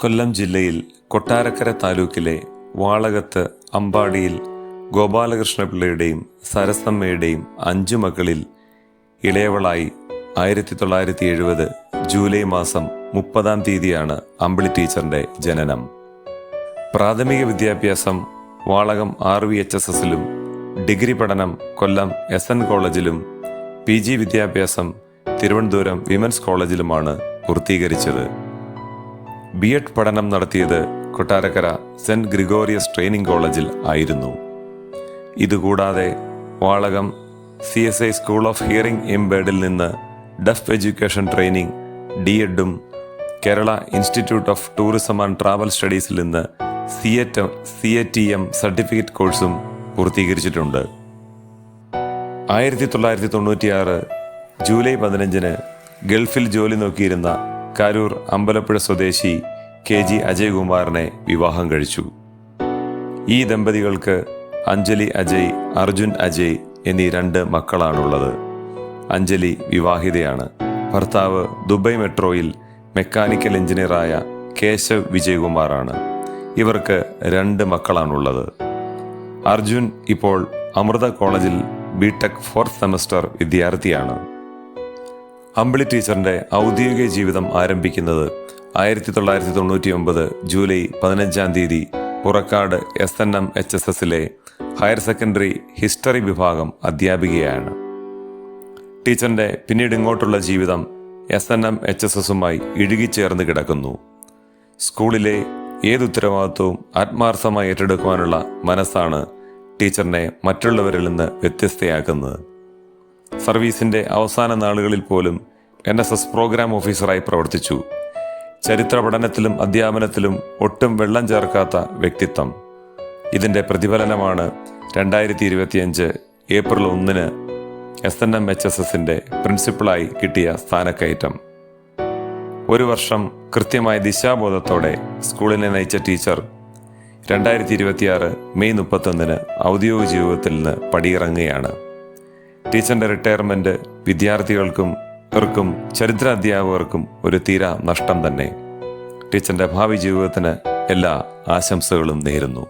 കൊല്ലം ജില്ലയിൽ കൊട്ടാരക്കര താലൂക്കിലെ വാളകത്ത് അമ്പാടിയിൽ ഗോപാലകൃഷ്ണപിള്ളയുടെയും സരസമ്മയുടെയും 5 മക്കളിൽ ഇളയവളായി 1970 ജൂലൈ മാസം 30-ാം തീയതിയാണ് അമ്പിളി ടീച്ചറിൻ്റെ ജനനം. പ്രാഥമിക വിദ്യാഭ്യാസം വാളകം RVHSS-ലും, ഡിഗ്രി പഠനം കൊല്ലം SN കോളേജിലും, PG വിദ്യാഭ്യാസം തിരുവനന്തപുരം വിമൻസ് കോളേജിലുമാണ് പൂർത്തീകരിച്ചത്. B.Ed പഠനം നടത്തിയത് കൊട്ടാരക്കര സെൻറ്റ് ഗ്രിഗോറിയസ് ട്രെയിനിങ് കോളേജിൽ ആയിരുന്നു. ഇതുകൂടാതെ Valakam CSI school of hearing ഇംപേർഡിൽ നിന്ന് ഡഫ് എഡ്യൂക്കേഷൻ ട്രെയിനിങ് D.Ed-ഉം, Kerala institute of tourism and travel സ്റ്റഡീസിൽ നിന്ന് CATM സർട്ടിഫിക്കറ്റ് കോഴ്സും പൂർത്തീകരിച്ചിട്ടുണ്ട്. 1996 ജൂലൈ 15-ന് ഗൾഫിൽ ജോലി നോക്കിയിരുന്ന കാരൂർ അമ്പലപ്പുഴ സ്വദേശി KG അജയ്കുമാറിനെ വിവാഹം കഴിച്ചു. ഈ ദമ്പതികൾക്ക് അഞ്ജലി അജയ്, അർജുൻ അജയ് എന്നീ 2 മക്കളാണുള്ളത്. അഞ്ജലി വിവാഹിതയാണ്. ഭർത്താവ് ദുബൈ മെട്രോയിൽ മെക്കാനിക്കൽ എഞ്ചിനീയറായ കേശവ് വിജയകുമാറാണ്. ഇവർക്ക് 2 മക്കളാണുള്ളത്. അർജുൻ ഇപ്പോൾ അമൃത കോളേജിൽ B.Tech 4th സെമസ്റ്റർ വിദ്യാർത്ഥിയാണ്. അമ്പിളി ടീച്ചറിൻ്റെ ഔദ്യോഗിക ജീവിതം ആരംഭിക്കുന്നത് 1999 ജൂലൈ 15-ാം തീയതി പുറക്കാട് SNMHSS-ലെ ഹയർ സെക്കൻഡറി ഹിസ്റ്ററി വിഭാഗം അധ്യാപികയാണ്. ടീച്ചറിൻ്റെ പിന്നീട് ഇങ്ങോട്ടുള്ള ജീവിതം SNMHSS-ഉമായി ഇഴുകിച്ചേർന്ന് കിടക്കുന്നു. സ്കൂളിലെ ഏതുത്തരവാദിത്വവും ആത്മാർത്ഥമായി ഏറ്റെടുക്കുവാനുള്ള മനസ്സാണ് ടീച്ചറിനെ മറ്റുള്ളവരിൽ നിന്ന് വ്യത്യസ്തയാക്കുന്നത്. സർവീസിൻ്റെ അവസാന നാളുകളിൽ പോലും NSS പ്രോഗ്രാം ഓഫീസറായി പ്രവർത്തിച്ചു. ചരിത്ര പഠനത്തിലും അധ്യാപനത്തിലും ഒട്ടും വെള്ളം ചേർക്കാത്ത വ്യക്തിത്വം. ഇതിൻ്റെ പ്രതിഫലനമാണ് 2025 ഏപ്രിൽ 1-ന് SNMHSS-ന്റെ പ്രിൻസിപ്പളായി കിട്ടിയ സ്ഥാനക്കയറ്റം. 1 വർഷം കൃത്യമായ ദിശാബോധത്തോടെ സ്കൂളിനെ നയിച്ച ടീച്ചർ 2026 മെയ് 31-ന് ഔദ്യോഗിക ജീവിതത്തിൽ നിന്ന് പടിയിറങ്ങുകയാണ്. ടീച്ചറിൻ്റെ റിട്ടയർമെൻറ്റ് വിദ്യാർത്ഥികൾക്കും ചരിത്ര അധ്യാപകർക്കും ഒരു തീരാ നഷ്ടം തന്നെ. ടീച്ചറിൻ്റെ ഭാവി ജീവിതത്തിന് എല്ലാ ആശംസകളും നേരുന്നു.